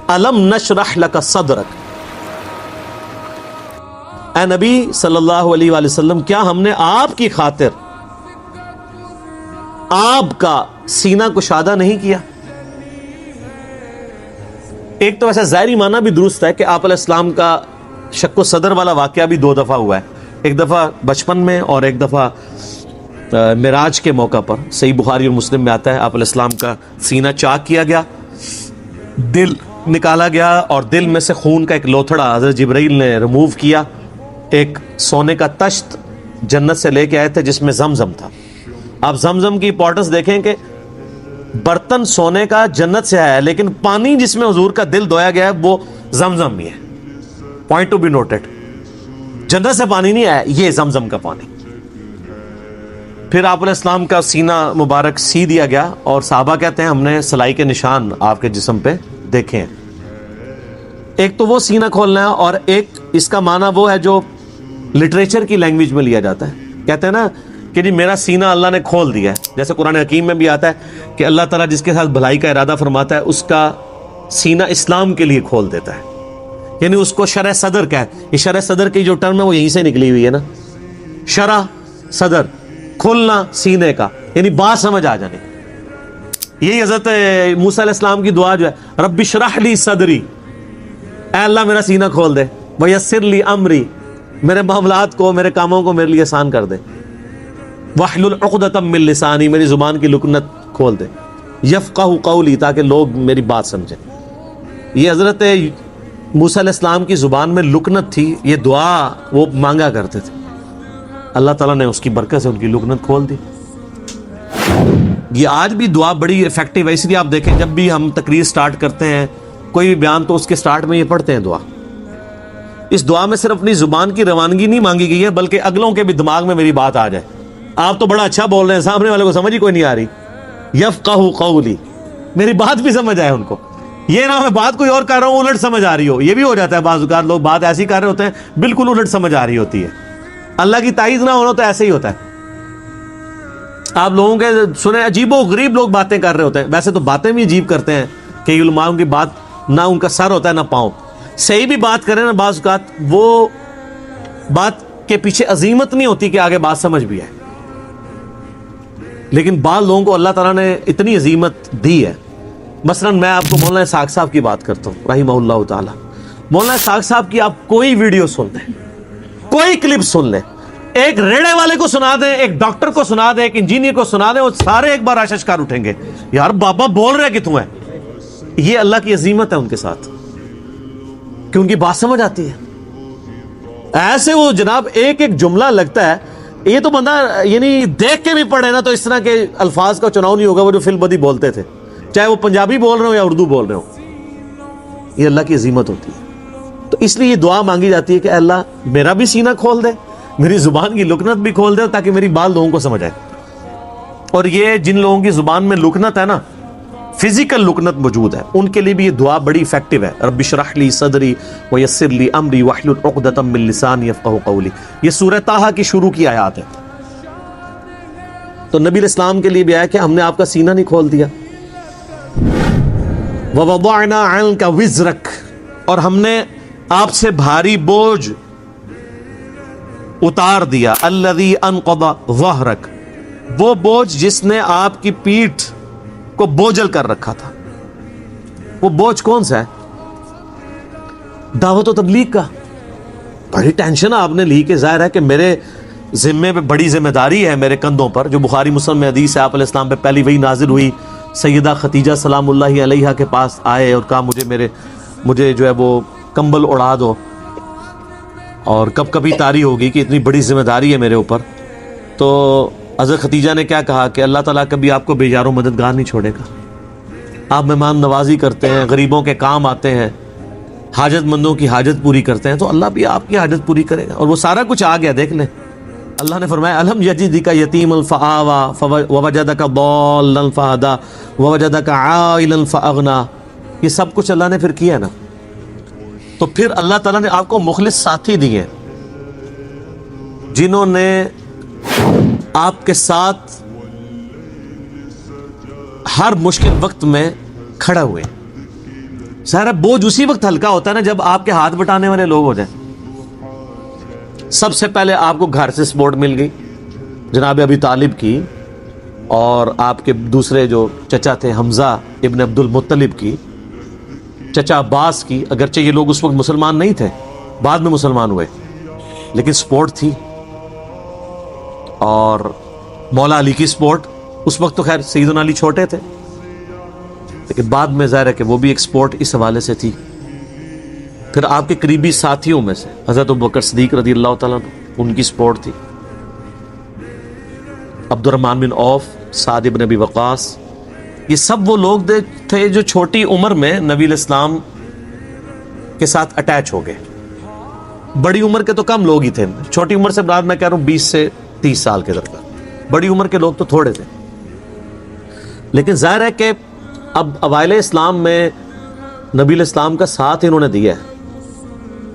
الم نشرح لک صدرک، اے نبی صلی اللہ علیہ وآلہ وسلم کیا ہم نے آپ کی خاطر آپ کا سینہ کشادہ نہیں کیا؟ ایک تو ایسا ظاہری معنی بھی درست ہے کہ آپ علیہ السلام کا شق و صدر والا واقعہ بھی 2 دفعہ ہوا ہے، ایک دفعہ بچپن میں اور ایک دفعہ معراج کے موقع پر۔ صحیح بخاری اور مسلم میں آتا ہے آپ علیہ السلام کا سینہ چاک کیا گیا، دل نکالا گیا اور دل میں سے خون کا ایک لوتھڑا حضرت جبرائیل نے ریموو کیا۔ ایک سونے کا تشت جنت سے لے کے آئے تھے جس میں زمزم تھا۔ آپ زمزم کی امپورٹنس دیکھیں کہ برتن سونے کا جنت سے آیا ہے، لیکن پانی جس میں حضور کا دل دھویا گیا ہے وہ زمزم ہی ہے۔ پوائنٹ ٹو بی نوٹڈ، جنت سے پانی نہیں آیا، یہ زمزم کا پانی۔ پھر آپ علیہ السلام کا سینہ مبارک سی دیا گیا اور صحابہ کہتے ہیں ہم نے سلائی کے نشان آپ کے جسم پہ دیکھے ہیں۔ ایک تو وہ سینہ کھولنا ہے، اور ایک اس کا معنی وہ ہے جو لٹریچر کی لینگویج میں لیا جاتا ہے، کہتے ہیں نا کہ جی میرا سینہ اللہ نے کھول دیا ہے، جیسے قرآن حکیم میں بھی آتا ہے کہ اللہ تعالیٰ جس کے ساتھ بھلائی کا ارادہ فرماتا ہے اس کا سینہ اسلام کے لیے کھول دیتا ہے، یعنی اس کو شرح صدر کا ہے۔ یہ شرح صدر کی جو ٹرم ہے وہ یہیں سے نکلی ہوئی ہے نا، شرح صدر، کھولنا سینے کا، یعنی بات سمجھ آ جانے۔ یہی حضرت موسیٰ علیہ السلام کی دعا جو ہے رب اشرح لی صدری، اے اللہ میرا سینہ کھول دے، ویسر لی امری، میرے معاملات کو میرے کاموں کو میرے لیے آسان کر دے، واحلل عقدۃ من لسانی، میری زبان کی لکنت کھول دے، یفقہوا قولی، تاکہ لوگ میری بات سمجھیں۔ یہ حضرت موسیٰ علیہ السلام کی زبان میں لکنت تھی، یہ دعا وہ مانگا کرتے تھے، اللہ تعالیٰ نے اس کی برکت سے ان کی لکنت کھول دی۔ یہ آج بھی دعا بڑی افیکٹو ہے، اس لیے آپ دیکھیں جب بھی ہم تقریر سٹارٹ کرتے ہیں کوئی بھی بیان تو اس کے سٹارٹ میں یہ پڑھتے ہیں دعا۔ اس دعا میں صرف اپنی زبان کی روانگی نہیں مانگی گئی ہے بلکہ اگلوں کے بھی دماغ میں میری بات آ جائے۔ آپ تو بڑا اچھا بول رہے ہیں، سامنے والے کو سمجھ ہی کوئی نہیں آ رہی، یفقہوا قولی، میری بات بھی سمجھ آئے ان کو، یہ نہ میں بات کوئی اور کر رہا ہوں الٹ سمجھ آ رہی ہو۔ یہ بھی ہو جاتا ہے بعض اوقات لوگ بات ایسی کر رہے ہوتے ہیں بالکل الٹ سمجھ آ رہی ہوتی ہے۔ اللہ کی تائید نہ ہونا تو ایسے ہی ہوتا ہے۔ آپ لوگوں کے سنے عجیب و غریب لوگ باتیں کر رہے ہوتے ہیں، ویسے تو باتیں بھی عجیب کرتے ہیں کہ علماء کی بات نہ ان کا سر ہوتا ہے نہ پاؤں، صحیح بھی بات کریں نا بعض اوقات وہ بات کے پیچھے عظیمت نہیں ہوتی کہ آگے بات سمجھ بھی آئے، لیکن بعض لوگوں کو اللہ تعالیٰ نے اتنی عظیمت دی ہے۔ مثلا میں آپ کو مولانا اسحاق صاحب کی بات کرتا ہوں رحمہ اللہ تعالیٰ۔ مولانا اسحاق صاحب کی آپ کوئی ویڈیو سن لیں، کوئی کلپ سن لیں، ایک ریڑے والے کو سنا دیں، ایک ڈاکٹر کو سنا دیں، ایک انجینئر کو سنا دیں، وہ سارے ایک بار اششکار اٹھیں گے، یار بابا بول رہے کتوں ہے۔ یہ اللہ کی عظیمت ہے ان کے ساتھ کہ ان کی بات سمجھ آتی ہے۔ ایسے وہ جناب ایک ایک جملہ لگتا ہے، یہ تو بندہ یعنی دیکھ کے بھی پڑھے نا تو اس طرح کے الفاظ کا چناؤ نہیں ہوگا وہ جو فی البدی بولتے تھے، چاہے وہ پنجابی بول رہے ہو یا اردو بول رہے ہو۔ یہ اللہ کی عظیمت ہوتی ہے، تو اس لیے یہ دعا مانگی جاتی ہے کہ اللہ میرا بھی سینہ کھول دے، میری زبان کی لکنت بھی کھول دے تاکہ میری بات لوگوں کو سمجھ آئے۔ اور یہ جن لوگوں کی زبان میں لکنت ہے نا، فزیکل لکنت موجود ہے، ان کے لیے بھی یہ دعا بڑی افیکٹو ہے۔ رب اشرح لی صدری ویسر لی امری واحلل عقدۃ من لسانی یفقہوا قولی، یہ سورہ طٰہٰ کی شروع کی آیات ہے۔ تو نبی علیہ السلام کے لیے بھی آیا کہ ہم نے آپ کا سینہ نہیں کھول دیا۔ وَوَضَعْنَا عَنْكَ وِزْرَكَ، اور ہم نے آپ سے بھاری بوجھ اتار دیا، الذی انقض ظہرک، وہ بوجھ جس نے آپ کی پیٹھ کو بوجھل کر رکھا تھا۔ وہ بوجھ کون سا ہے؟ دعوت و تبلیغ کا۔ بڑی ٹینشن آپ نے لی کہ ظاہر ہے کہ میرے ذمے پہ بڑی ذمہ داری ہے میرے کندھوں پر، جو بخاری مسلم میں حدیث ہے آپ علیہ السلام پہ پہلی وحی نازل ہوئی، سیدہ خدیجہ سلام اللہ علیہا کے پاس آئے اور کہا مجھے جو ہے وہ کمبل اڑا دو، اور کب کبھی طاری ہوگی کہ اتنی بڑی ذمہ داری ہے میرے اوپر۔ تو حضرت خدیجہ نے کیا کہا کہ اللہ تعالیٰ کبھی آپ کو بے یار و مددگار نہیں چھوڑے گا، آپ مہمان نوازی کرتے ہیں، غریبوں کے کام آتے ہیں، حاجت مندوں کی حاجت پوری کرتے ہیں، تو اللہ بھی آپ کی حاجت پوری کرے گا۔ اور وہ سارا کچھ آ گیا، دیکھ لیں اللہ نے فرمایا الم یجدک یتیما فآوی ووجدک ضالا فہدی ووجدک عائلا فاغنی، یہ سب کچھ اللہ نے پھر کیا نا۔ تو پھر اللہ تعالیٰ نے آپ کو مخلص ساتھی دیے جنہوں نے آپ کے ساتھ ہر مشکل وقت میں کھڑا ہوئے۔ ظاہر ہے بوجھ اسی وقت ہلکا ہوتا ہے نا جب آپ کے ہاتھ بٹانے والے لوگ ہو جائیں. سب سے پہلے آپ کو گھر سے سپورٹ مل گئی جناب ابی طالب کی، اور آپ کے دوسرے جو چچا تھے حمزہ ابن عبد المطلب کی، چچا عباس کی. اگرچہ یہ لوگ اس وقت مسلمان نہیں تھے، بعد میں مسلمان ہوئے، لیکن سپورٹ تھی. اور مولا علی کی سپورٹ. اس وقت تو خیر سیدنا علی چھوٹے تھے، لیکن بعد میں ظاہر ہے کہ وہ بھی ایک سپورٹ اس حوالے سے تھی. پھر آپ کے قریبی ساتھیوں میں سے حضرت ابوبکر صدیق رضی اللہ تعالیٰ عنہ، ان کی سپورٹ تھی. عبد الرحمن بن عوف، سعد بن ابی وقاص، یہ سب وہ لوگ تھے جو چھوٹی عمر میں نبی الاسلام کے ساتھ اٹیچ ہو گئے. بڑی عمر کے تو کم لوگ ہی تھے، چھوٹی عمر سے بعد میں کہہ رہا ہوں 20 سے 30 سال کے درمیان. بڑی عمر کے لوگ تو تھوڑے تھے. لیکن ظاہر ہے کہ اب اوائل اسلام میں نبی الاسلام کا ساتھ انہوں نے دیا ہے.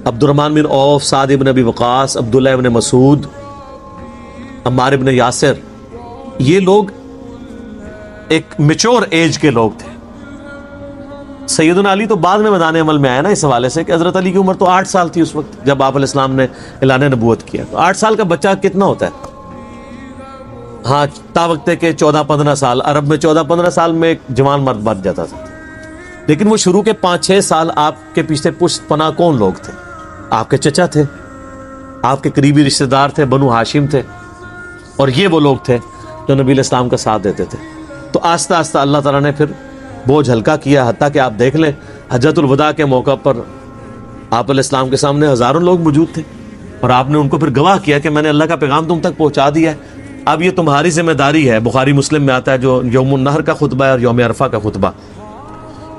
عبد الرحمن بن عوف، سعد بن ابی وقاص، عبداللہ بن مسعود، عمار بن یاسر، یہ لوگ ایک میچور ایج کے لوگ تھے. سیدنا علی تو بعد میں میدان عمل میں آیا نا، اس حوالے سے کہ حضرت علی کی عمر تو 8 سال تھی اس وقت جب آپ علیہ السلام نے اعلان نبوت کیا. تو 8 سال کا بچہ کتنا ہوتا ہے؟ ہاں تا وقت کے 14-15 سال، عرب میں 14-15 سال میں ایک جوان مرد بن جاتا تھا. لیکن وہ شروع کے 5-6 سال آپ کے پیچھے پشت پناہ کون لوگ تھے؟ آپ کے چچا تھے، آپ کے قریبی رشتہ دار تھے، بنو ہاشم تھے، اور یہ وہ لوگ تھے جو نبی علیہ السلام کا ساتھ دیتے تھے. تو آہستہ آہستہ اللہ تعالیٰ نے پھر بوجھ ہلکا کیا، حتیٰ کہ آپ دیکھ لیں حجۃ الوداع کے موقع پر آپ علیہ السلام کے سامنے ہزاروں لوگ موجود تھے، اور آپ نے ان کو پھر گواہ کیا کہ میں نے اللہ کا پیغام تم تک پہنچا دیا ہے. اب یہ تمہاری ذمہ داری ہے. بخاری مسلم میں آتا ہے جو یوم النحر کا خطبہ ہے اور یوم عرفہ کا خطبہ،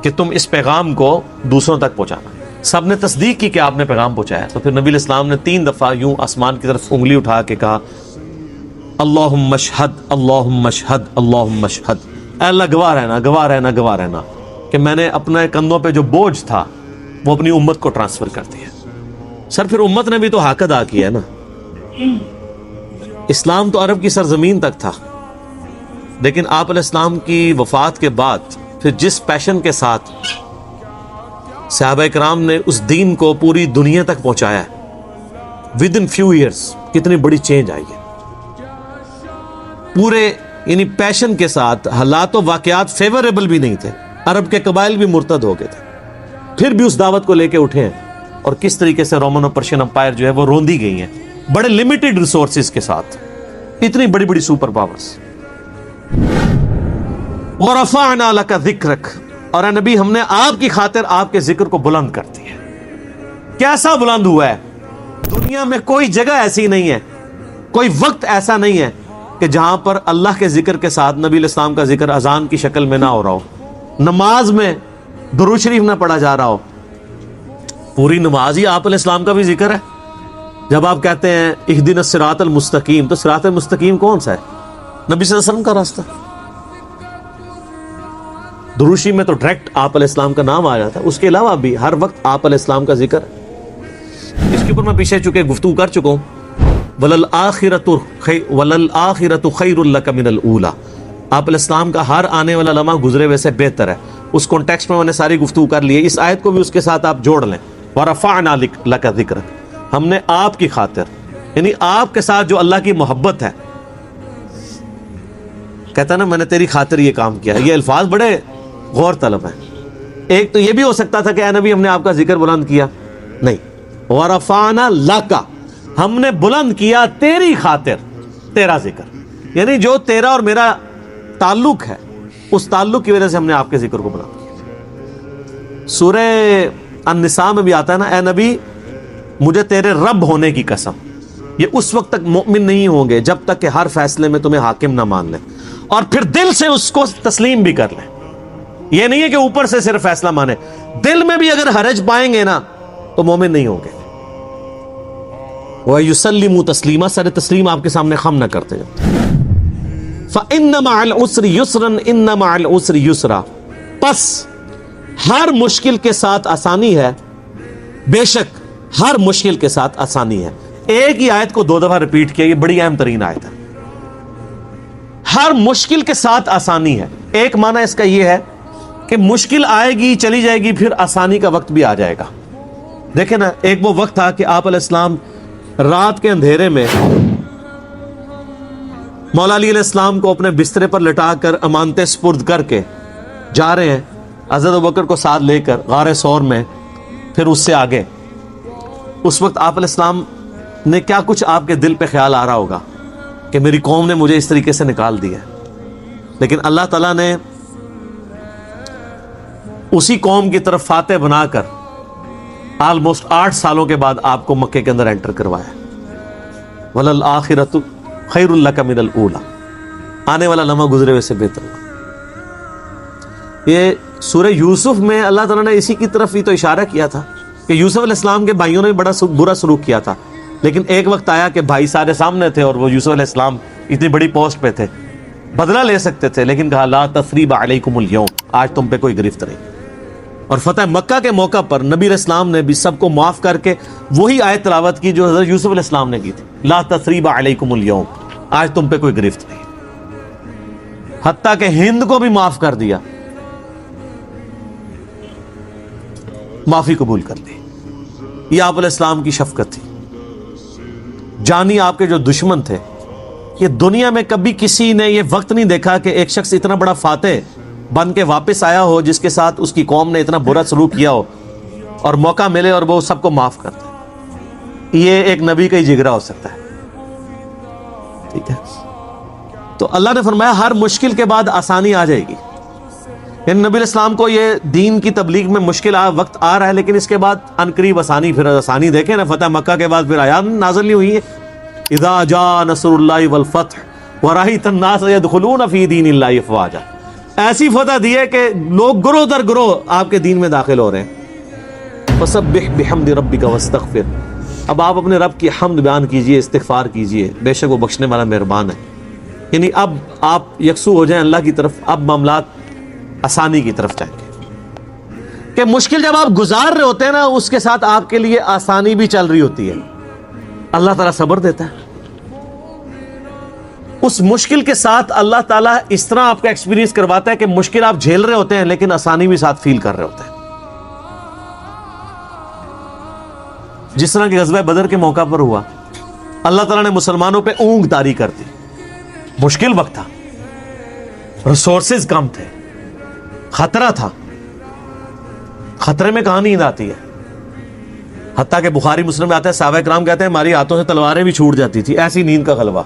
کہ تم اس پیغام کو دوسروں تک پہنچانا. سب نے تصدیق کی کہ آپ نے پیغام پہنچایا. تو پھر نبی علیہ السلام نے 3 دفعہ یوں آسمان کی طرف انگلی اٹھا کے کہا اللہم اشہد اللہم اشہد اللہم اشہد، اے اللہ گواہ رہنا گواہ رہنا گواہ رہنا کہ میں نے اپنے کندھوں پہ جو بوجھ تھا وہ اپنی امت کو ٹرانسفر کر دیا. سر پھر امت نے بھی تو حق ادا کیا ہے نا. اسلام تو عرب کی سرزمین تک تھا، لیکن آپ علیہ السلام کی وفات کے بعد پھر جس پیشن کے ساتھ صحابہ کرام نے اس دین کو پوری دنیا تک پہنچایا ہے، ود ان فیو ایئرس کتنی بڑی چینج آئی ہے. پورے یعنی پیشن کے ساتھ، حالات و واقعات فیوریبل بھی نہیں تھے، عرب کے قبائل بھی مرتد ہو گئے تھے، پھر بھی اس دعوت کو لے کے اٹھے ہیں. اور کس طریقے سے رومن اور پرشین امپائر جو ہے وہ روندی گئی ہیں بڑے لمیٹڈ ریسورسز کے ساتھ، اتنی بڑی بڑی سپر پاورز. وَرَفَعْنَا لَكَ ذِكْرَكَ، اور اے نبی ہم نے آپ کی خاطر آپ کے ذکر کو بلند کر دیا. کیسا بلند ہوا ہے؟ دنیا میں کوئی جگہ ایسی نہیں ہے، کوئی وقت ایسا نہیں ہے کہ جہاں پر اللہ کے ذکر کے ساتھ نبی علیہ السلام کا ذکر اذان کی شکل میں نہ ہو رہا ہو، نماز میں درود شریف نہ پڑھا جا رہا ہو. پوری نماز ہی آپ علیہ السلام کا بھی ذکر ہے. جب آپ کہتے ہیں اہدنا الصراط المستقیم، تو صراط المستقیم کون سا ہے؟ نبی صلی اللہ علیہ وسلم کا راستہ. درود شریف میں تو ڈائریکٹ آپ علیہ السلام کا نام آ جاتا ہے، اس کے علاوہ بھی ہر وقت آپ علیہ السلام کا ذکر ہے. اس کے اوپر میں پیچھے چکے گفتگو کر چکا ہوں. وَلَلْآخِرَةُ خَيْرٌ لَكَ مِنَ الْأُولَى، آپ علیہ السلام کا ہر آنے والا لمحہ گزرے ہوئے سے بہتر ہے. اس کانٹیکسٹ میں نے ساری گفتگو کر لی ہے. اس آیت کو بھی اس کے ساتھ آپ جوڑ لیں. وَرَفَعْنَا لَكَ ذِكْرَكَ، ہم نے آپ کی خاطر، یعنی آپ کے ساتھ جو اللہ کی محبت ہے، کہتا نا میں نے تیری خاطر یہ کام کیا. یہ الفاظ بڑے غور طلب ہیں. ایک تو یہ بھی ہو سکتا تھا کہ اے نبی ہم نے آپ کا ذکر بلند کیا، نہیں، وَرَفَعْنَا لَكَ، ہم نے بلند کیا تیری خاطر تیرا ذکر، یعنی جو تیرا اور میرا تعلق ہے اس تعلق کی وجہ سے ہم نے آپ کے ذکر کو بلند کیا. سورہ النساء میں بھی آتا ہے نا، اے نبی مجھے تیرے رب ہونے کی قسم. یہ اس وقت تک مومن نہیں ہوں گے جب تک کہ ہر فیصلے میں تمہیں حاکم نہ مان لیں اور پھر دل سے اس کو تسلیم بھی کر لیں. یہ نہیں ہے کہ اوپر سے صرف فیصلہ مانے، دل میں بھی اگر حرج پائیں گے نا تو مومن نہیں ہوں گے. وَيُسَلِّمُ تَسْلِيمًا، سر تسلیم آپ کے سامنے خم نہ کرتے جائیں. فَإِنَّ مَعَ الْعُسْرِ يُسْرًا إِنَّ مَعَ الْعُسْرِ يُسْرًا، پس ہر مشکل کے ساتھ آسانی ہے، بے شک ہر مشکل کے ساتھ آسانی ہے. ایک ہی آیت کو 2 دفعہ ریپیٹ کیا، یہ بڑی اہم ترین آیت ہے. ہر مشکل کے ساتھ آسانی ہے. ایک معنی اس کا یہ ہے کہ مشکل آئے گی چلی جائے گی، پھر آسانی کا وقت بھی آ جائے گا۔ دیکھیں نا، ایک وہ وقت تھا کہ آپ علیہ السلام رات کے اندھیرے میں مولا علی علیہ السلام کو اپنے بسترے پر لٹا کر امانتیں سپرد کر کے جا رہے ہیں حضرت ابوبکر کو ساتھ لے کر غار ثور میں، پھر اس سے آگے۔ اس وقت آپ علیہ السلام نے کیا کچھ آپ کے دل پہ خیال آ رہا ہوگا کہ میری قوم نے مجھے اس طریقے سے نکال دیا، لیکن اللہ تعالیٰ نے اسی قوم کی طرف فاتح بنا کر آلموسٹ 8 سالوں کے بعد آپ کو مکے کے اندر انٹر کروایا۔ وَلَلْآخِرَةُ خَيْرٌ لَكَ مِنَ الْأُولَى، آنے والا لمحہ گزرے ہوئے سے بہتر ہوگا۔ یہ سورہ یوسف میں اللہ تعالیٰ نے اسی کی طرف ہی تو اشارہ کیا تھا کہ یوسف علیہ السلام کے بھائیوں نے بڑا برا سلوک کیا تھا، لیکن ایک وقت آیا کہ بھائی سارے سامنے تھے اور وہ یوسف علیہ السلام اتنی بڑی پوسٹ پہ تھے، بدلہ لے سکتے تھے، لیکن کہا لا تثریب علیکم اليوم، آج تم پہ کوئی گرفت نہیں۔ اور فتح مکہ کے موقع پر نبی علیہ السلام نے بھی سب کو معاف کر کے وہی آیت تلاوت کی جو حضرت یوسف علیہ السلام نے کی تھی، لا تثریب علیکم اليوم، آج تم پہ کوئی گرفت نہیں۔ حتیٰ کہ ہند کو بھی معاف کر دیا، معافی قبول کر لی۔ یہ آپ علیہ السلام کی شفقت تھی۔ جانی آپ کے جو دشمن تھے، یہ دنیا میں کبھی کسی نے یہ وقت نہیں دیکھا کہ ایک شخص اتنا بڑا فاتح بن کے واپس آیا ہو جس کے ساتھ اس کی قوم نے اتنا برا سلوک کیا ہو اور موقع ملے اور وہ سب کو معاف کر دے۔ یہ ایک نبی کا ہی جگرا ہو سکتا ہے، ٹھیک ہے؟ تو اللہ نے فرمایا ہر مشکل کے بعد آسانی آ جائے گی۔ یعنی نبی علیہ السلام کو یہ دین کی تبلیغ میں مشکل وقت آ رہا ہے، لیکن اس کے بعد عنقریب آسانی۔ پھر آسانی دیکھیں نا، فتح مکہ کے بعد پھر آیات نازل نہیں ہوئی ہے، اذا جاء نصر اللہ والفتح ورأیت الناس يدخلون فی دین اللہ افواجا، ایسی فتح دی ہے کہ لوگ گروہ در گروہ آپ کے دین میں داخل ہو رہے ہیں۔ فسبح بحمد ربک واستغفر، اب آپ اپنے رب کی حمد بیان کیجئے، استغفار کیجئے، بے شک وہ بخشنے والا مہربان ہے۔ یعنی اب آپ یکسو ہو جائیں اللہ کی طرف، اب معاملات آسانی کی طرف جائیں گے۔ کہ مشکل جب آپ گزار رہے ہوتے ہیں نا، اس کے ساتھ آپ کے لیے آسانی بھی چل رہی ہوتی ہے، اللہ تعالیٰ صبر دیتا ہے۔ اس مشکل کے ساتھ اللہ تعالیٰ اس طرح آپ کا ایکسپیرینس کرواتا ہے کہ مشکل آپ جھیل رہے ہوتے ہیں لیکن آسانی بھی ساتھ فیل کر رہے ہوتے ہیں۔ جس طرح کہ غزوہ بدر کے موقع پر ہوا، اللہ تعالیٰ نے مسلمانوں پہ اونگ طاری کر دی، مشکل وقت تھا، ریسورسز کم تھے، خطرہ تھا، خطرے میں کہاں نیند آتی ہے؟ حتیٰ کہ بخاری مسلم میں آتا ہے صحابہ کرام کہتے ہیں ہماری ہاتھوں سے تلواریں بھی چھوٹ جاتی تھی، ایسی نیند کا غلبہ۔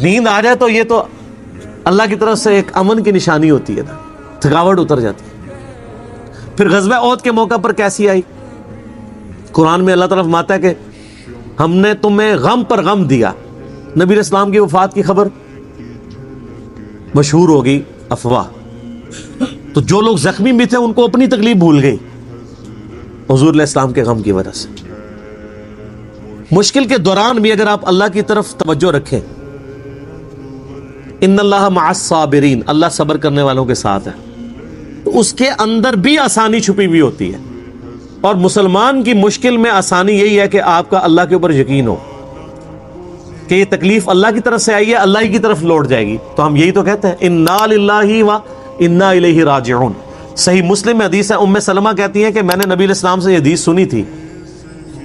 نیند آ جائے تو یہ تو اللہ کی طرف سے ایک امن کی نشانی ہوتی ہے نا، تھکاوٹ اتر جاتی ہے۔ پھر غزوہ احد کے موقع پر کیسی آئی؟ قرآن میں اللہ تعالیٰ فرماتا ہے کہ ہم نے تمہیں غم پر غم دیا۔ نبی علیہ السلام کی وفات کی خبر مشہور ہو گئی، افواہ، تو جو لوگ زخمی بھی تھے ان کو اپنی تکلیف بھول گئی حضور علیہ السلام کے غم کی وجہ سے۔ مشکل کے دوران بھی اگر آپ اللہ کی طرف توجہ رکھیں، ان اللہ مع الصابرین، اللہ صبر کرنے والوں کے ساتھ ہے، تو اس کے اندر بھی آسانی چھپی ہوئی ہوتی ہے۔ اور مسلمان کی مشکل میں آسانی یہی ہے کہ آپ کا اللہ کے اوپر یقین ہو کہ یہ تکلیف اللہ کی طرف سے آئی ہے، اللہ ہی کی طرف لوٹ جائے گی۔ تو ہم یہی تو کہتے ہیں انا للہ و انا الیہ راجعون۔ صحیح مسلم میں حدیث ہے، ام سلمہ کہتی ہیں کہ میں نے نبی علیہ السلام سے یہ حدیث سنی تھی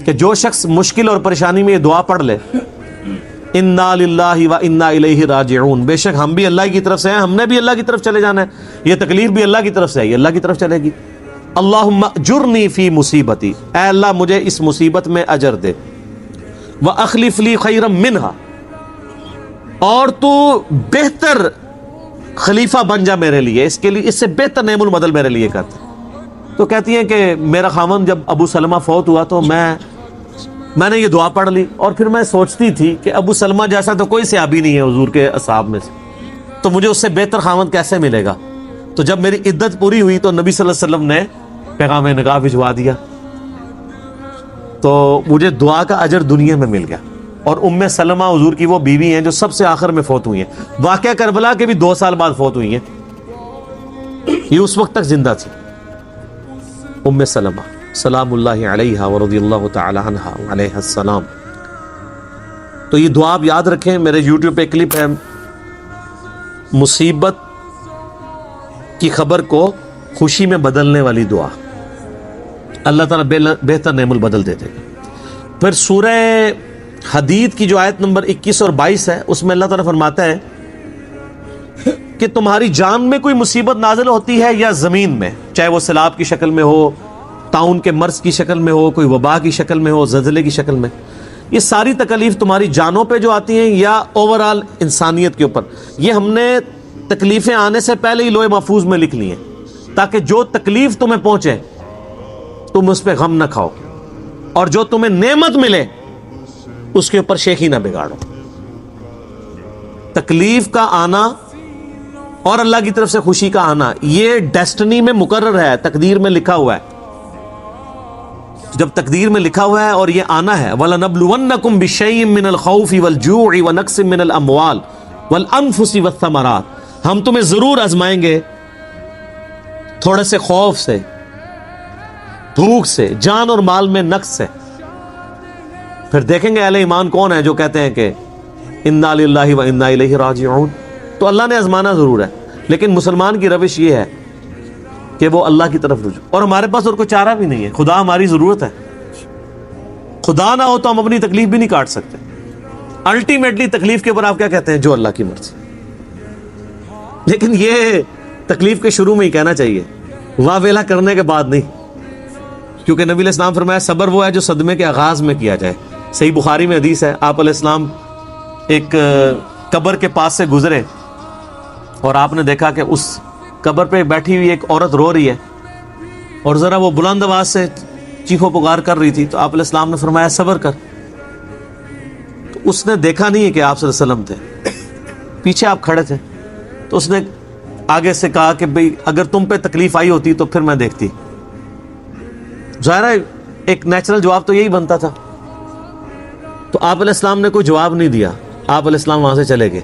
کہ جو شخص مشکل اور پریشانی میں یہ دعا پڑھ لے، انا للہ و انا الیہ راجعون، بے شک ہم بھی اللہ کی طرف سے ہیں، ہم نے بھی اللہ کی طرف چلے جانا ہے، یہ تکلیف بھی اللہ کی طرف سے آئی، اللہ کی طرف چلے گی۔ اللہم اجرنی فی مصیبتی، اے اللہ مجھے اس مصیبت میں اجر دے، واخلف لی خیرا منہا، اور تو بہتر خلیفہ بن جا میرے لیے، اس کے لیے اس سے بہتر نعم المدل میرے لیے کر دے۔ تو کہتی ہیں کہ میرا خاوند جب ابو سلمہ فوت ہوا تو میں نے یہ دعا پڑھ لی، اور پھر میں سوچتی تھی کہ ابو سلمہ جیسا تو کوئی صحابی نہیں ہے حضور کے اصحاب میں سے، تو مجھے اس سے بہتر خاوند کیسے ملے گا؟ تو جب میری عدت پوری ہوئی تو نبی صلی اللہ علیہ وسلم نے پیغام نکاح بھجوا دیا، تو مجھے دعا کا اجر دنیا میں مل گیا۔ اور ام سلمہ حضور کی وہ بیوی ہیں جو سب سے آخر میں فوت ہوئی ہیں، واقعہ کربلا کے بھی 2 سال بعد فوت ہوئی ہیں، یہ اس وقت تک زندہ تھی ام سلمہ سلام اللہ علیہا ورضی اللہ تعالی عنہا علیہ السلام۔ تو یہ دعا آپ یاد رکھیں، میرے یوٹیوب پہ کلپ ہے، مصیبت کی خبر کو خوشی میں بدلنے والی دعا، اللہ تعالیٰ بہتر نعم البدل دے دے گا۔ پھر سورہ حدید کی جو آیت نمبر 21 اور 22 ہے، اس میں اللہ تعالیٰ فرماتا ہے کہ تمہاری جان میں کوئی مصیبت نازل ہوتی ہے یا زمین میں، چاہے وہ سیلاب کی شکل میں ہو، طاعون کے مرض کی شکل میں ہو، کوئی وبا کی شکل میں ہو، زلزلے کی شکل میں، یہ ساری تکلیف تمہاری جانوں پہ جو آتی ہیں یا اوورآل انسانیت کے اوپر، یہ ہم نے تکلیفیں آنے سے پہلے ہی لوح محفوظ میں لکھ لی ہیں، تاکہ جو تکلیف تمہیں پہنچے تم اس پہ غم نہ کھاؤ، اور جو تمہیں نعمت ملے اس کے اوپر شیخی نہ بگاڑو۔ تکلیف کا آنا اور اللہ کی طرف سے خوشی کا آنا یہ ڈیسٹنی میں مقرر ہے، تقدیر میں لکھا ہوا ہے۔ جب تقدیر میں لکھا ہوا ہے اور یہ آنا ہے، وَلَنَبْلُوَنَّكُمْ بِشَيْءٍ مِّنَ الْخَوْفِ وَالْجُوعِ وَنَقْصٍ مِّنَ الْأَمْوَالِ وَالْأَنفُسِ وَالثَّمَرَاتِ، ہم تمہیں ضرور آزمائیں گے تھوڑے سے خوف سے، بھوک سے، جان اور مال میں نقص سے۔ پھر دیکھیں گے اہل ایمان کون ہے جو کہتے ہیں کہ اِنَّا لِلَّهِ وَإِنَّا إِلَيْهِ رَاجِعُونَ۔ تو اللہ نے آزمانا ضرور ہے، لیکن مسلمان کی روش یہ ہے کہ وہ اللہ کی طرف رجوع، اور ہمارے پاس اور کوئی چارہ بھی نہیں ہے، خدا ہماری ضرورت ہے، خدا نہ ہو تو ہم اپنی تکلیف بھی نہیں کاٹ سکتے۔ الٹیمیٹلی تکلیف کے اوپر آپ کیا کہتے ہیں؟ جو اللہ کی مرضی۔ لیکن یہ تکلیف کے شروع میں ہی کہنا چاہیے، واہ ویلا کرنے کے بعد نہیں، کیونکہ نبی علیہ السلام فرمایا صبر وہ ہے جو صدمے کے آغاز میں کیا جائے۔ صحیح بخاری میں حدیث ہے، آپ علیہ السلام ایک قبر کے پاس سے گزرے اور آپ نے دیکھا کہ اس قبر پہ بیٹھی ہوئی ایک عورت رو رہی ہے، اور ذرا وہ بلند آواز سے چیخو پکار کر رہی تھی، تو آپ علیہ السلام نے فرمایا صبر کر۔ تو اس نے دیکھا نہیں ہے کہ آپ صلی اللہ علیہ وسلم تھے، پیچھے آپ کھڑے تھے، تو اس نے آگے سے کہا کہ بھئی اگر تم پہ تکلیف آئی ہوتی تو پھر میں دیکھتی۔ ظاہر ہے ایک نیچرل جواب تو یہی بنتا تھا، تو آپ علیہ السلام نے کوئی جواب نہیں دیا، آپ علیہ السلام وہاں سے چلے گئے۔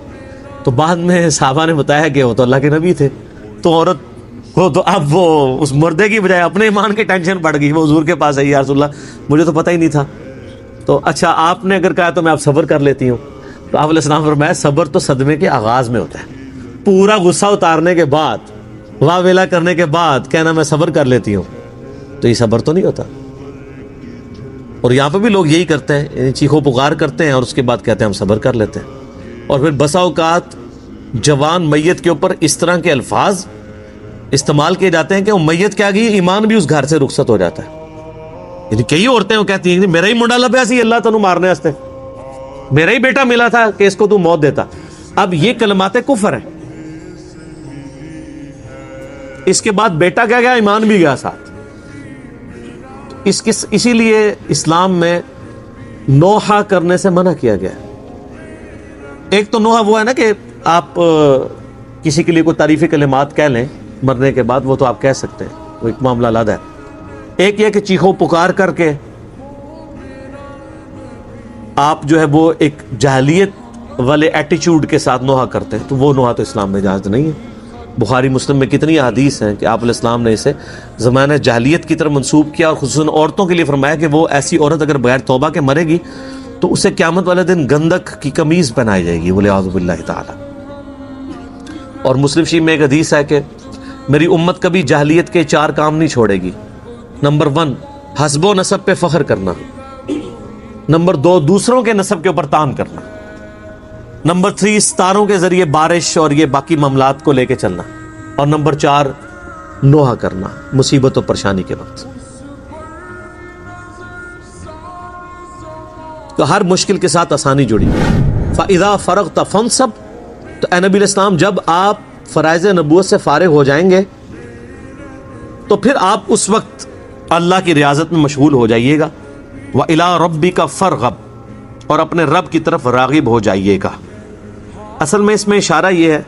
تو بعد میں صحابہ نے بتایا کہ وہ تو اللہ کے نبی تھے، تو عورت وہ تو اب وہ اس مردے کی بجائے اپنے ایمان کی ٹینشن پڑ گئی، وہ حضور کے پاس آئی، یا رسول اللہ مجھے تو پتہ ہی نہیں تھا، تو اچھا آپ نے اگر کہا تو میں اب صبر کر لیتی ہوں۔ تو آپ علیہ السلام فرمایا صبر تو صدمے کے آغاز میں ہوتا ہے، پورا غصہ اتارنے کے بعد، واہ ویلا کرنے کے بعد کہنا میں صبر کر لیتی ہوں، تو یہ صبر تو نہیں ہوتا۔ اور یہاں پہ بھی لوگ یہی کرتے ہیں، چیخو پکار کرتے ہیں اور اس کے بعد کہتے ہیں ہم صبر کر لیتے ہیں، اور پھر بسا اوقات جوان میت کے اوپر اس طرح کے الفاظ استعمال کیے جاتے ہیں کہ وہ میت کیا گئی، ایمان بھی اس گھر سے رخصت ہو جاتا ہے۔ یعنی کئی عورتیں وہ کہتی ہیں کہ میرا ہی منڈا لبیا سی اللہ تنو مارنے واسطے، میرا ہی بیٹا ملا تھا کہ اس کو تو موت دیتا۔ اب یہ کلمات کفر ہیں، اس کے بعد بیٹا کیا گیا، ایمان بھی گیا ساتھ۔ اسی لیے اسلام میں نوحہ کرنے سے منع کیا گیا ہے۔ ایک تو نوحہ وہ ہے نا کہ آپ کسی کے لیے کوئی تعریفی کلمات کہہ لیں مرنے کے بعد، وہ تو آپ کہہ سکتے ہیں، وہ ایک معاملہ علیحدہ ہے۔ ایک یہ کہ چیخو پکار کر کے آپ جو ہے وہ ایک جاہلیت والے ایٹیچیوڈ کے ساتھ نوحہ کرتے ہیں، تو وہ نوحہ تو اسلام میں جائز نہیں ہے۔ بخاری مسلم میں کتنی احادیث ہیں کہ آپ علیہ السلام نے اسے زمانہ جاہلیت کی طرف منسوب کیا، اور خصوصاً عورتوں کے لیے فرمایا کہ وہ ایسی عورت اگر بغیر توبہ کے مرے گی تو اسے قیامت والے دن گندک کی قمیض پہنائی جائے گی، والعیاذ باللہ تعالی۔ اور مسلم شریف میں ایک حدیث ہے کہ میری امت کبھی جاہلیت کے 4 کام نہیں چھوڑے گی۔ نمبر 1 حسب و نسب پہ فخر کرنا، نمبر 2 دوسروں کے نسب کے اوپر تان کرنا، نمبر 3 ستاروں کے ذریعے بارش اور یہ باقی معاملات کو لے کے چلنا، اور نمبر 4 نوحہ کرنا مصیبت و پریشانی کے وقت۔ تو ہر مشکل کے ساتھ آسانی جڑی۔ فَإِذَا فَرَغْتَ فَانْصَبْ، تو اے نبی علیہ السلام جب آپ فرائض نبوت سے فارغ ہو جائیں گے تو پھر آپ اس وقت اللہ کی ریاضت میں مشغول ہو جائیے گا۔ وَإِلَىٰ رَبِّكَ فَارْغَب، اور اپنے رب کی طرف راغب ہو جائیے گا۔ اصل میں اس میں اشارہ یہ ہے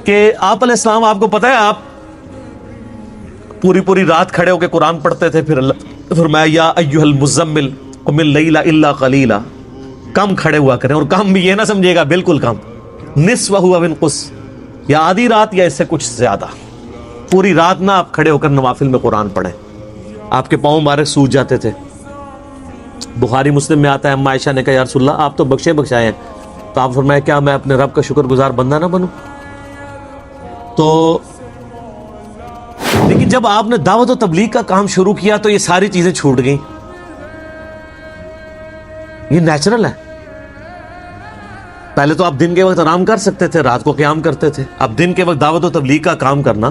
کہ آپ علیہ السلام، آپ کو پتہ ہے آپ پوری رات کھڑے ہو کے قرآن پڑھتے تھے، پھر اللہ فرمایا یا ایھا المزمل قم اللیل الا قلیلا، کم کھڑے ہوا کریں، اور کم بھی یہ نہ سمجھے گا بالکل کم، نصفہ او انقص، یا آدھی رات یا اس سے کچھ زیادہ، پوری رات نہ آپ کھڑے ہو کر نوافل میں قرآن پڑھیں۔ آپ کے پاؤں مبارک سوج جاتے تھے۔ بخاری مسلم میں آتا ہے، اما عائشہ نے کہا یا رسول اللہ آپ تو بخشے بخشائے ہیں، تو آپ فرمایا کیا میں اپنے رب کا شکر گزار بندہ نہ بنوں؟ تو لیکن جب آپ نے دعوت و تبلیغ کا کام شروع کیا تو یہ ساری چیزیں چھوٹ گئیں. یہ نیچرل ہے. پہلے تو آپ دن کے وقت آرام کر سکتے تھے, رات کو قیام کرتے تھے. اب دن کے وقت دعوت و تبلیغ کا کام کرنا,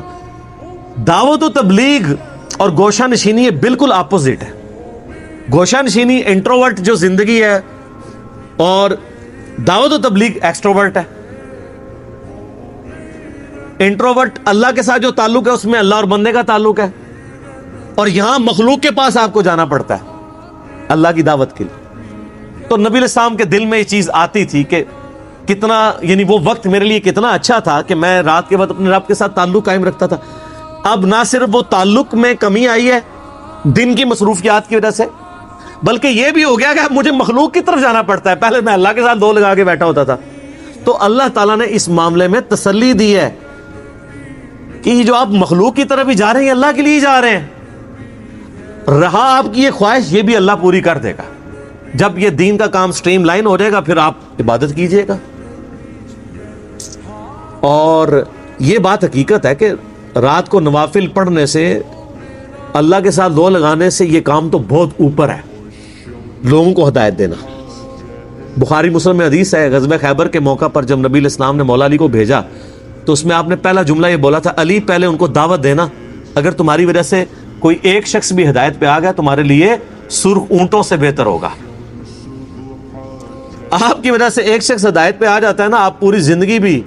دعوت و تبلیغ اور گوشہ نشینی یہ بالکل اپوزٹ ہے. گوشہ نشینی انٹروورٹ جو زندگی ہے, اور دعوت و تبلیغ ایکسٹروورٹ ہے. انٹروورٹ اللہ کے ساتھ جو تعلق ہے اس میں اللہ اور بندے کا تعلق ہے, اور یہاں مخلوق کے پاس آپ کو جانا پڑتا ہے اللہ کی دعوت کے لیے. تو نبی علیہ السلام کے دل میں یہ چیز آتی تھی کہ کتنا, یعنی وہ وقت میرے لیے کتنا اچھا تھا کہ میں رات کے وقت اپنے رب کے ساتھ تعلق قائم رکھتا تھا. اب نہ صرف وہ تعلق میں کمی آئی ہے دن کی مصروفیات کی وجہ سے, بلکہ یہ بھی ہو گیا کہ اب مجھے مخلوق کی طرف جانا پڑتا ہے. پہلے میں اللہ کے ساتھ دو لگا کے بیٹھا ہوتا تھا. تو اللہ تعالیٰ نے اس معاملے میں تسلی دی ہے کہ جو آپ مخلوق کی طرف ہی جا رہے ہیں اللہ کے لیے ہی جا رہے ہیں. رہا آپ کی یہ خواہش, یہ بھی اللہ پوری کر دے گا. جب یہ دین کا کام سٹریم لائن ہو جائے گا پھر آپ عبادت کیجئے گا. اور یہ بات حقیقت ہے کہ رات کو نوافل پڑھنے سے, اللہ کے ساتھ دو لگانے سے یہ کام تو بہت اوپر ہے, لوگوں کو ہدایت دینا. بخاری مسلم میں حدیث ہے, غزوہ خیبر کے موقع پر جب نبی علیہ السلام نے مولا علی کو بھیجا تو اس میں آپ نے پہلا جملہ یہ بولا تھا, علی پہلے ان کو دعوت دینا, اگر تمہاری وجہ سے کوئی ایک شخص بھی ہدایت پہ آ گیا تمہارے لیے سرخ اونٹوں سے بہتر ہوگا. آپ کی وجہ سے ایک شخص ہدایت پہ آ جاتا ہے نا, آپ پوری زندگی بھی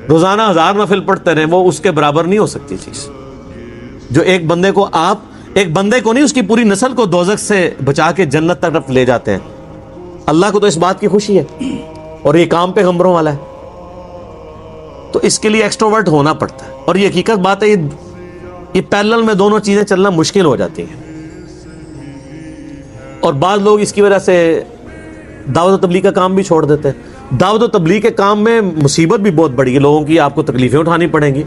روزانہ 1000 نفل پڑھتے رہے, وہ اس کے برابر نہیں ہو سکتی چیز. جو ایک بندے کو, آپ ایک بندے کو نہیں, اس کی پوری نسل کو دوزخ سے بچا کے جنت تک لے جاتے ہیں. اللہ کو تو اس بات کی خوشی ہے, اور یہ کام پیغمبروں والا ہے. تو اس کے لیے ایکسٹروورٹ ہونا پڑتا ہے, اور یہ حقیقت بات ہے. یہ پیرلل میں دونوں چیزیں چلنا مشکل ہو جاتی ہیں, اور بعض لوگ اس کی وجہ سے دعوت و تبلیغ کا کام بھی چھوڑ دیتے ہیں. دعوت و تبلیغ کے کام میں مصیبت بھی بہت بڑی ہے. لوگوں کی آپ کو تکلیفیں اٹھانی پڑیں گی,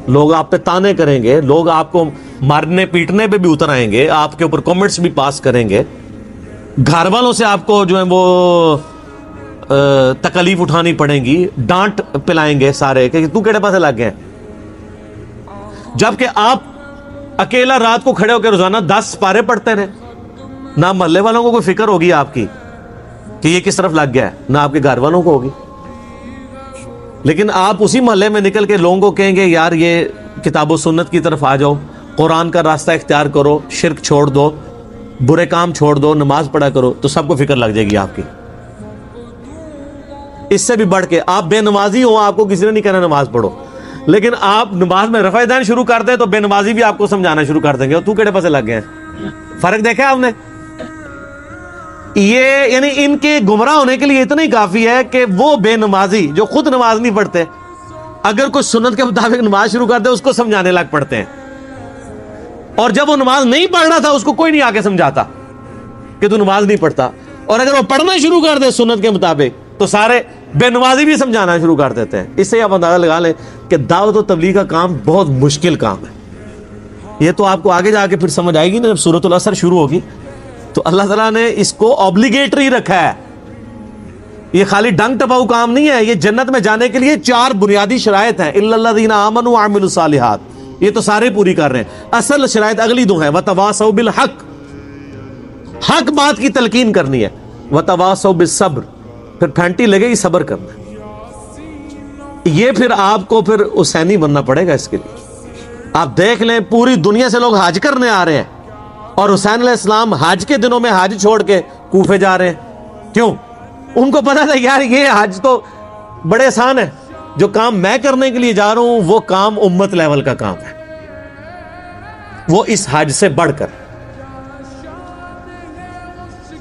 لوگ آپ پہ تانے کریں گے, لوگ آپ کو مارنے پیٹنے پہ بھی اتر آئیں گے, آپ کے اوپر کامنٹس بھی پاس کریں گے, گھر والوں سے آپ کو جو ہے وہ تکلیف اٹھانی پڑیں گی, ڈانٹ پلائیں گے سارے کہ تو کیڑے پاسے لگ گئے. جبکہ آپ اکیلا رات کو کھڑے ہو کے روزانہ 10 پارے پڑھتے رہے, نہ محلے والوں کو کوئی فکر ہوگی آپ کی کہ یہ کس طرف لگ گیا ہے, نہ آپ کے گھر والوں کو ہوگی. لیکن آپ اسی محلے میں نکل کے لوگوں کو کہیں گے یار یہ کتاب و سنت کی طرف آ جاؤ, قرآن کا راستہ اختیار کرو, شرک چھوڑ دو, برے کام چھوڑ دو, نماز پڑھا کرو, تو سب کو فکر لگ جائے گی آپ کی. اس سے بھی بڑھ کے آپ بے نمازی ہو, آپ کو کسی نے نہیں کہنا نماز پڑھو, لیکن آپ نماز میں رفع دین شروع کر دیں تو بے نمازی بھی آپ کو سمجھانا شروع کر دیں گے, اور تو کیڑے پاسے لگ گئے ہیں. فرق دیکھا آپ نے؟ یہ یعنی ان کے گمراہ ہونے کے لیے اتنا ہی کافی ہے کہ وہ بے نمازی جو خود نماز نہیں پڑھتے, اگر کوئی سنت کے مطابق نماز شروع کر دے اس کو سمجھانے لگ پڑتے ہیں, اور جب وہ نماز نہیں پڑھ رہا تھا اس کو کوئی نہیں آ کے سمجھاتا کہ تو نماز نہیں پڑھتا, اور اگر وہ پڑھنا شروع کر دے سنت کے مطابق تو سارے بے نمازی بھی سمجھانا شروع کر دیتے ہیں. اس سے آپ اندازہ لگا لیں کہ دعوت و تبلیغ کا کام بہت مشکل کام ہے. یہ تو آپ کو آگے جا کے پھر سمجھ آئے گی نا, جب سورۃ العصر شروع ہوگی تو اللہ تعالیٰ نے اس کو اوبلیگیٹری رکھا ہے. یہ خالی ڈنگ ٹپاؤ کام نہیں ہے, یہ جنت میں جانے کے لیے 4 بنیادی شرائط ہیں. الا الذین آمنوا وعملوا الصالحات, یہ تو سارے پوری کر رہے ہیں. اصل شرائط اگلی 2 ہیں, وتواصوا بالحق, حق بات کی تلقین کرنی ہے, وتواصوا بالصبر, پھر پھینٹی لگے گی صبر کرنا. یہ پھر آپ کو پھر حسینی بننا پڑے گا. اس کے لیے آپ دیکھ لیں پوری دنیا سے لوگ حج کرنے آ رہے ہیں, اور حسین علیہ السلام حج کے دنوں میں حج چھوڑ کے کوفے جا رہے ہیں. کیوں؟ ان کو پتا تھا یار یہ حج تو بڑے آسان ہے, جو کام میں کرنے کے لیے جا رہا ہوں وہ کام امت لیول کا کام ہے, وہ اس حج سے بڑھ کر.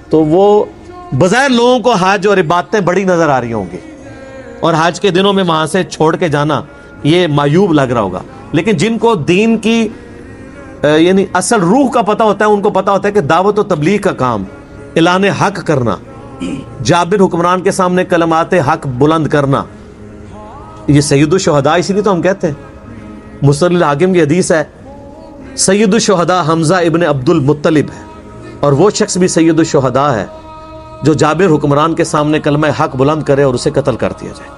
تو وہ بظاہر لوگوں کو حج اور عبادتیں بڑی نظر آ رہی ہوں گی, اور حج کے دنوں میں وہاں سے چھوڑ کے جانا یہ معیوب لگ رہا ہوگا. لیکن جن کو دین کی یعنی اصل روح کا پتہ ہوتا ہے, ان کو پتہ ہوتا ہے کہ دعوت و تبلیغ کا کام, اعلان حق کرنا, جابر حکمران کے سامنے کلمات حق بلند کرنا, یہ سید الشہداء, اسی لیے تو ہم کہتے ہیں. مسند الحاکم کی حدیث ہے سید الشہداء حمزہ ابن عبد المطلب ہے, اور وہ شخص بھی سید الشہداء ہے جو جابر حکمران کے سامنے کلمہ حق بلند کرے اور اسے قتل کر دیا جائے.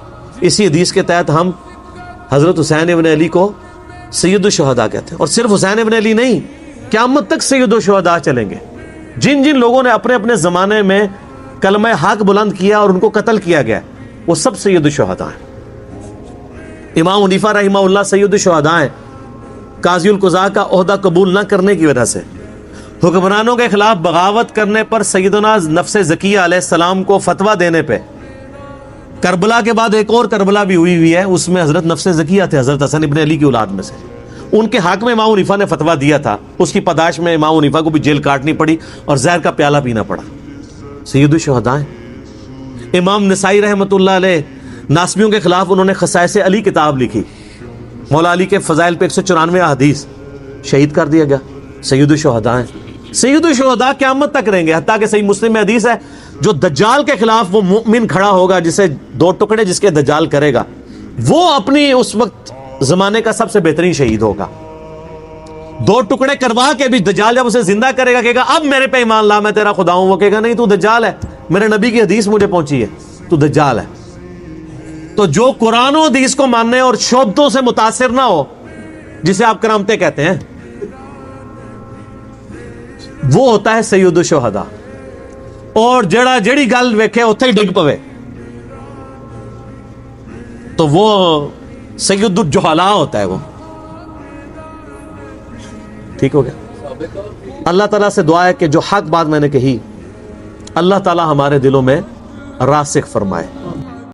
اسی حدیث کے تحت ہم حضرت حسین ابن علی کو سید الشہداء کہتے ہیں، اور صرف حسین ابن علی نہیں، قیامت تک سید الشہداء چلیں گے۔ جن جن لوگوں نے اپنے اپنے زمانے میں کلمہ حق بلند کیا اور ان کو قتل کیا گیا، وہ سب سید الشہداء ہیں۔ امام حنیفہ رحمہ اللہ سید الشہداء ہیں، قاضی القضاء کا عہدہ قبول نہ کرنے کی وجہ سے، حکمرانوں کے خلاف بغاوت کرنے پر سیدنا نفس زکیہ علیہ السلام کو فتویٰ دینے پہ، کربلا کے بعد ایک اور کربلا بھی ہوئی ہے، اس میں حضرت نفس زکیہ تھے، حضرت حسن ابن علی کی اولاد میں سے، ان کے حق میں امام حنیفہ نے فتویٰ دیا تھا، اس کی پاداش میں امام حنیفہ کو بھی جیل کاٹنی پڑی اور زہر کا پیالہ پینا پڑا۔ سید الشہداء ہیں۔ امام نسائی رحمۃ اللہ علیہ ناسبیوں کے خلاف انہوں نے خصائص علی کتاب لکھی، مولا علی کے فضائل پہ 194 احادیث، شہید کر دیا گیا۔ سید الشہداء ہیں۔ سید الشہداء قیامت تک رہیں گے، حتیٰ کہ صحیح مسلم میں حدیث ہے، جو دجال کے خلاف وہ مؤمن کھڑا ہوگا جسے 2 ٹکڑے جس کے دجال کرے گا، وہ اپنی اس وقت زمانے کا سب سے بہترین شہید ہوگا۔ 2 ٹکڑے کروا کے بھی دجال جب اسے زندہ کرے گا، کہے گا اب میرے پہ ایمان لا، میں تیرا خدا ہوں، وہ کہے گا نہیں تو دجال ہے، میرے نبی کی حدیث مجھے پہنچی ہے، تو دجال ہے۔ تو جو قرآن و حدیث کو ماننے اور شعبتوں سے متاثر نہ ہو، جسے آپ کرامتیں کہتے ہیں، وہ ہوتا ہے سید الشہداء۔ اور جڑی گل ویکھے اتھے ہی ڈگ پوے تو وہ سید الجہلاء ہوتا ہے وہ۔ ٹھیک ہو گیا؟ اللہ تعالیٰ سے دعا ہے کہ جو حق بات میں نے کہی، اللہ تعالیٰ ہمارے دلوں میں راسخ فرمائے۔